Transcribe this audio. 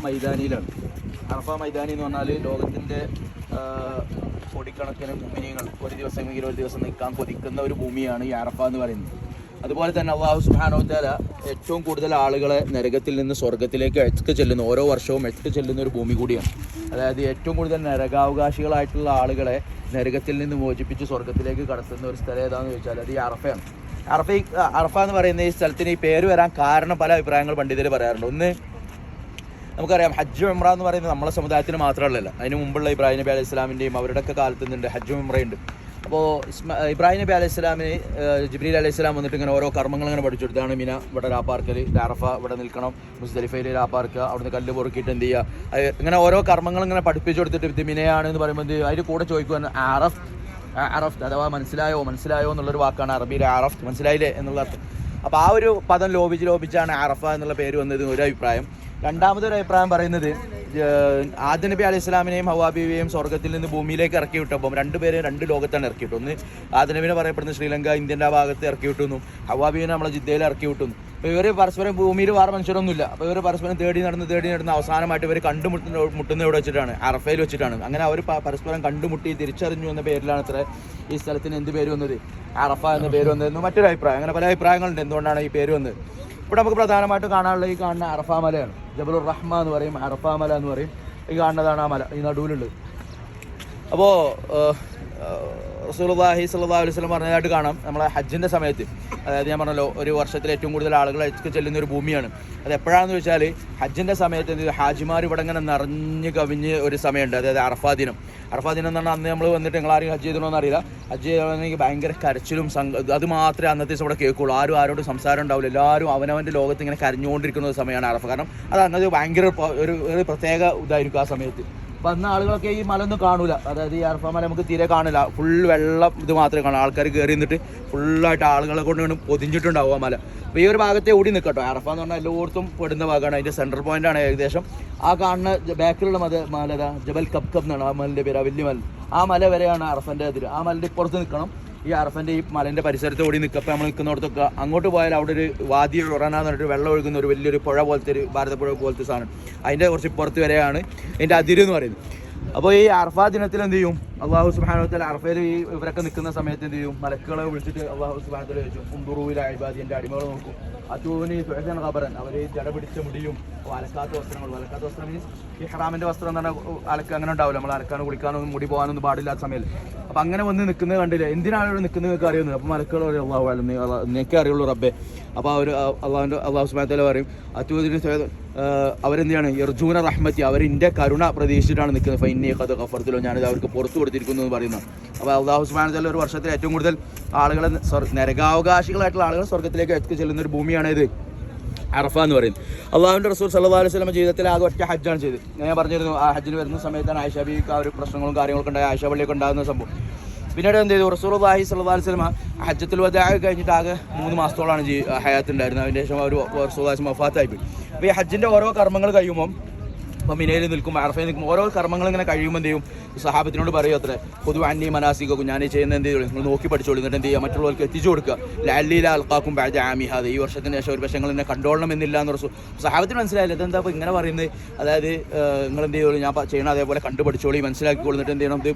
മൈതാനിയിലാണ്. അറഫ മൈതാനി എന്ന് പറഞ്ഞാൽ ലോകത്തിൻ്റെ കോടിക്കണക്കിന് മുഅ്മിനീങ്ങൾ ഒരു ദിവസമെങ്കിലും ഒരു ദിവസം നിൽക്കാൻ കൊതിക്കുന്ന ഒരു ഭൂമിയാണ് ഈ അറഫ എന്ന് പറയുന്നത്. അതുപോലെ തന്നെ അല്ലാഹു സുബ്ഹാനഹു വ തആല ഏറ്റവും കൂടുതൽ ആളുകളെ നരകത്തിൽ നിന്ന് സ്വർഗ്ഗത്തിലേക്ക് എഴുത്ത് ചെല്ലുന്ന, ഓരോ വർഷവും എഴുത്ത് ചെല്ലുന്ന ഒരു ഭൂമി കൂടിയാണ്. അതായത് ഏറ്റവും കൂടുതൽ നരകാവകാശികളായിട്ടുള്ള ആളുകളെ നരകത്തിൽ നിന്ന് മോചിപ്പിച്ച് സ്വർഗ്ഗത്തിലേക്ക് കടത്തുന്ന ഒരു സ്ഥലം ഏതാണെന്ന് ചോദിച്ചാൽ അത് ഈ അറഫയാണ്. അറഫ എന്ന് പറയുന്ന ഈ സ്ഥലത്തിന് ഈ പേര് വരാൻ കാരണം പല അഭിപ്രായങ്ങൾ പണ്ഡിതർ പറയാറുണ്ട്. ഒന്ന്, നമുക്കറിയാം ഹജ്ജ് ഉംറ എന്ന് പറയുന്നത് നമ്മളെ സമുദായത്തിന് മാത്രമല്ല, അതിന് മുമ്പുള്ള ഇബ്രാഹിം നബി അലൈഹി സ്വലാമിൻ്റെയും അവരുടെയൊക്കെ കാലത്ത് നിന്നുണ്ട് ഹജ്ജ് ഉംറയുണ്ട്. അപ്പോൾ ഇബ്രാഹിം നബി അലൈഹി സ്വലാമിന് ജിബ്രീൽ അലൈഹി സ്വലാം വന്നിട്ട് ഇങ്ങനെ ഓരോ കർമ്മങ്ങൾ ഇങ്ങനെ പഠിച്ചു കൊടുത്താണ്. മിന ഇവിടെ രാപ്പാർക്കൽ, അറഫ ഇവിടെ നിൽക്കണം, മുസ്ദലിഫയിൽ രാപ്പാർക്കുക, അവിടുന്ന് കല്ല് പൊറുക്കിയിട്ട് എന്ത് ചെയ്യുക, ഇങ്ങനെ ഓരോ കർമ്മങ്ങൾ ഇങ്ങനെ പഠിപ്പിച്ചു കൊടുത്തിട്ട് ഇത് മിനയാണ് എന്ന് പറയുമ്പോൾ അതിന് കൂടെ ചോദിക്കുവാൻ അറഫ് അഥവാ മനസ്സിലായോ എന്നുള്ളൊരു വാക്കാണ് അറബിയിൽ അറഫ്, മനസ്സിലായില്ലേ എന്നുള്ള അർത്ഥം. അപ്പോൾ ആ ഒരു പദം ലോപിച്ചാണ് അറഫ എന്നുള്ള പേര് വന്നത് ഒരു അഭിപ്രായം. രണ്ടാമതൊരു അഭിപ്രായം പറയുന്നത് ആദം നബി അലൈഹി സ്വലാമിനെയും ഹവ്വാ ബീവിയെയും സ്വർഗ്ഗത്തിൽ നിന്ന് ഭൂമിയിലേക്ക് ഇറക്കി വിട്ടപ്പം രണ്ടുപേരെ രണ്ട് ലോകത്താണ് ഇറക്കി വിട്ടു. ഒന്ന് ആദം നബിനെ പറയപ്പെടുന്ന ശ്രീലങ്ക, ഇന്ത്യൻ്റെ ആ ഭാഗത്ത് ഇറക്കി വിട്ടുന്നു. ഹവ്വാ ബീവിനെ നമ്മളെ ജിദ്ദയിൽ ഇറക്കി വിട്ടുന്നു. അപ്പോൾ ഇവർ പരസ്പരം ഭൂമിയിൽ വേറെ മനുഷ്യരൊന്നുമില്ല. അപ്പോൾ ഇവർ പരസ്പരം തേടി നടന്ന് അവസാനമായിട്ട് ഇവർ കണ്ടുമുട്ടുന്ന ഇവിടെ വെച്ചിട്ടാണ്, അറഫയിൽ വെച്ചിട്ടാണ്. അങ്ങനെ അവർ പരസ്പരം കണ്ടുമുട്ടി തിരിച്ചറിഞ്ഞു എന്ന പേരിലാണ് ഇത്ര ഈ സ്ഥലത്തിന് എന്ത് പേര് വന്നത്, അറഫ എന്ന പേര് വന്നതെന്ന് മറ്റൊരു അഭിപ്രായം. അങ്ങനെ പല അഭിപ്രായങ്ങളുണ്ട് എന്തുകൊണ്ടാണ് ഈ പേര് വന്നത്. ഇവിടെ നമുക്ക് പ്രധാനമായിട്ട് കാണാനുള്ള ഈ കാണുന്ന അറഫ മലയാണ്. ജബലുർ റഹ്മ എന്ന് പറയും, അറഫ മല എന്ന് പറയും. ഈ കാണുന്നതാണ് ആ മല, ഈ നടുവിലുള്ളത്. അപ്പോൾ റസൂലുള്ളാഹി സ്വല്ലല്ലാഹു അലൈഹി വസല്ലം പറഞ്ഞതായിട്ട് കാണാം നമ്മളെ ഹജ്ജിൻ്റെ സമയത്ത്. അതായത് ഞാൻ പറഞ്ഞല്ലോ, ഒരു വർഷത്തിൽ ഏറ്റവും കൂടുതൽ ആളുകൾ ഹജ്ജ് ചെല്ലുന്ന ഒരു ഭൂമിയാണ്. അത് എപ്പോഴാണെന്ന് ചോദിച്ചാൽ ഹജ്ജിൻ്റെ സമയത്ത് ഹാജിമാർ ഇവിടെ ഇങ്ങനെ നിറഞ്ഞ് കവിഞ്ഞ് ഒരു സമയമുണ്ട്. അതായത് അറഫാ ദിനം എന്ന് പറഞ്ഞാൽ അന്ന് നമ്മൾ വന്നിട്ട് നിങ്ങളാരും ഹജ്ജ് ചെയ്തണമെന്ന് അറിയില്ല. ഹജ്ജ് ചെയ്യണമെങ്കിൽ ഭയങ്കര കരച്ചിലും അത് മാത്രമേ അന്നത്തെ ദിവസം ഇവിടെ കേൾക്കുള്ളൂ. ആരോടും സംസാരം ഉണ്ടാവില്ല. എല്ലാവരും അവനവൻ്റെ ലോകത്ത് ഇങ്ങനെ കരഞ്ഞുകൊണ്ടിരിക്കുന്ന ഒരു സമയമാണ് അറഫ. കാരണം അത് അന്നത് ഭയങ്കര ഒരു പ്രത്യേക ഇതായിരിക്കും ആ സമയത്ത്. അപ്പം അന്ന് ആളുകളൊക്കെ ഈ മല ഒന്നും കാണൂല. അതായത് ഈ അറഫ മല നമുക്ക് തീരെ കാണില്ല. ഫുൾ വെള്ളം ഇത് മാത്രമേ കാണൂ. ആൾക്കാർ കയറി നിന്നിട്ട് ഫുള്ളായിട്ട് ആളുകളെ കൊണ്ട് പൊതിഞ്ഞിട്ടുണ്ടാവും ആ മല. അപ്പോൾ ഈ ഒരു ഭാഗത്തെ ഓടി നിൽക്കട്ടോ. അറഫ എന്ന് പറഞ്ഞാൽ എല്ലായിടത്തും പെടുന്ന ഭാഗമാണ്. അതിൻ്റെ സെൻട്രൽ പോയിൻ്റാണ് ഏകദേശം. ആ കാണുന്ന ബാക്കിലുള്ള മല ജബൽ കബ്കബ് എന്നാണ് ആ മലിൻ്റെ പേര്, ആ വലിയ മല. ആ മല വരെയാണ് അറഫൻ്റെ അതിര്. ആ മലിൻ്റെ ഇപ്പുറത്ത് നിൽക്കണം. ഈ അറഫൻ്റെ ഈ മലൻ്റെ പരിസരത്ത് ഓടി നിൽക്കുക. അപ്പോൾ നമ്മൾ നിൽക്കുന്നിടത്തൊക്കെ അങ്ങോട്ട് പോയാൽ അവിടെ ഒരു വാദി ഉറന എന്ന് പറഞ്ഞിട്ട് വെള്ളം ഒഴുകുന്ന ഒരു വലിയൊരു പുഴ പോലത്തെ ഒരു ഭാരതപ്പുഴ പോലത്തെ സാധനം. അതിൻ്റെ കുറച്ച് ഇപ്പുറത്ത് വരെയാണ് ഇതിൻ്റെ അതിര് എന്ന് പറയുന്നത്. അപ്പോൾ ഈ അറഫാ ദിനത്തിൽ എന്ത് ചെയ്യും, അല്ലാഹു സുബ്ഹാനഹു വ തആല അറഫയിൽ ഈ ഇവരൊക്കെ നിൽക്കുന്ന സമയത്ത് എന്ത് ചെയ്യും, മലക്കുകളെ വിളിച്ചിട്ട് അല്ലാഹു സുബ്ഹാനഹു വ തആല ചോദിച്ചു, ഉൻദുറൂ ഇലാ ഇബാദി, എൻ്റെ അടിമകളെ നോക്കും, അതൂനി തുഅ്സൻ ഖബറൻ, അവർ ജട പിടിച്ച മുടിയും അലക്കാത്ത വസ്ത്രം മീൻസ് ഈ ഹറാമിൻ്റെ വസ്ത്രം എന്ന് പറഞ്ഞാൽ അലക്കുക അങ്ങനെ ഉണ്ടാവില്ല. നമ്മൾ അലക്കാനോ കുളിക്കാനോ മുടി പോകാനൊന്നും പാടില്ലാത്ത സമയത്ത്. അപ്പം അങ്ങനെ വന്ന് നിൽക്കുന്നത് കണ്ടില്ല. എന്തിനാണ് ഇവിടെ നിൽക്കുന്നത് അറിയുന്നത്. അപ്പോൾ മലക്കുകൾ പറയും, അല്ലാഹു അലം, നിനക്കേ അറിയുള്ളൂ റബ്ബേ. അപ്പോൾ അവർ അല്ലാഹു സുബ്ഹാനഹു വ തആല പറയും, അതൂനി അവരെന്ത് ചെയ്യാണ്, യർജൂന റഹ്മത്തി, അവരിൻ്റെ കരുണ പ്രതീക്ഷിച്ചിട്ടാണ് നിൽക്കുന്നത്. ഫൈനി ഖദ് ഗഫർതു, ഞാനിത് അവർക്ക് പുറത്തു കൊടുത്തിരിക്കുന്നു എന്ന് പറയുന്നത്. അപ്പോൾ അല്ലാഹു സുബ്ഹാനഹു വ തആല ഒരു വർഷത്തിൽ ഏറ്റവും കൂടുതൽ ആളുകളെ നരകാവകാശികളായിട്ടുള്ള ആളുകൾ സ്വർഗ്ഗത്തിലേക്ക് എത്തി ചെല്ലുന്ന ഒരു ഭൂമിയാണ് ഇത് അറഫ എന്ന് പറയുന്നത്. അള്ളാഹുവിൻ്റെ റസൂൽ സല്ലല്ലാഹു അലൈഹി വസല്ലം ജീവിതത്തിൽ ആകെ ഒറ്റ ഹജ്ജാണ് ചെയ്തത്. ഞാൻ പറഞ്ഞിരുന്നു, ആ ഹജ്ജിന് വരുന്ന സമയത്താണ് ആയിഷ ബീവിക്ക് ആ ഒരു പ്രശ്നങ്ങളും കാര്യങ്ങളൊക്കെ ഉണ്ടായ, ആയിഷ പള്ളിയൊക്കെ ഉണ്ടാകുന്ന സംഭവം. പിന്നീട് എന്ത് ചെയ്തു, റസൂലുള്ളാഹി സ്വല്ലല്ലാഹു അലൈഹി വസല്ലം ഹജ്ജത്തുൽ വദാ കഴിഞ്ഞിട്ട് ആകെ 3 മാസത്തോളാണ് ഹയാത്ത് ഉണ്ടായിരുന്നത്. അതിൻ്റെ ശേഷം ഒരു റസൂലുള്ളാഹി വഫാത്തായിപ്പോയി. അപ്പോൾ ഈ ഹജ്ജിൻ്റെ ഓരോ കർമ്മങ്ങൾ കഴിയുമ്പം, അപ്പോൾ മിനയിൽ നിൽക്കും, അറഫയിൽ നിൽക്കും, ഓരോ കർമ്മങ്ങൾ ഇങ്ങനെ കഴിയുമ്പോൾ എന്ത് ചെയ്യും, സഹാബത്തിനോട് പറയും അത്രേ, പൊതു അന്നി മനാസിക്കും, ഞാൻ ചെയ്യുന്ന എന്ത് ചെയ്യും, നിങ്ങൾ നോക്കി പഠിച്ചോളൂ, എന്നിട്ട് എന്ത് ചെയ്യുക, മറ്റുള്ളവർക്ക് എത്തിച്ചു കൊടുക്കുക. ലഅല്ലീല അൽഖാക്കും ബഅദ ആമി ഹാദ, ഈ വർഷത്തിന് ശേഷം ഒരു പക്ഷേ നിങ്ങൾ എന്നെ കണ്ടോളണം എന്നില്ല എന്ന് റസൂൽ. സഹാബത്തിന് മനസ്സിലായില്ല, ഇതെന്താ അപ്പോൾ ഇങ്ങനെ പറയുന്നത്. അതായത് നിങ്ങൾ എന്ത് ചെയ്യുള്ളൂ, ഞാൻ ചെയ്യണം അതേപോലെ കണ്ടുപഠിച്ചോളി, മനസ്സിലാക്കിക്കോളൂ, എന്നിട്ട് എന്ത് ചെയ്യണം, ഇത്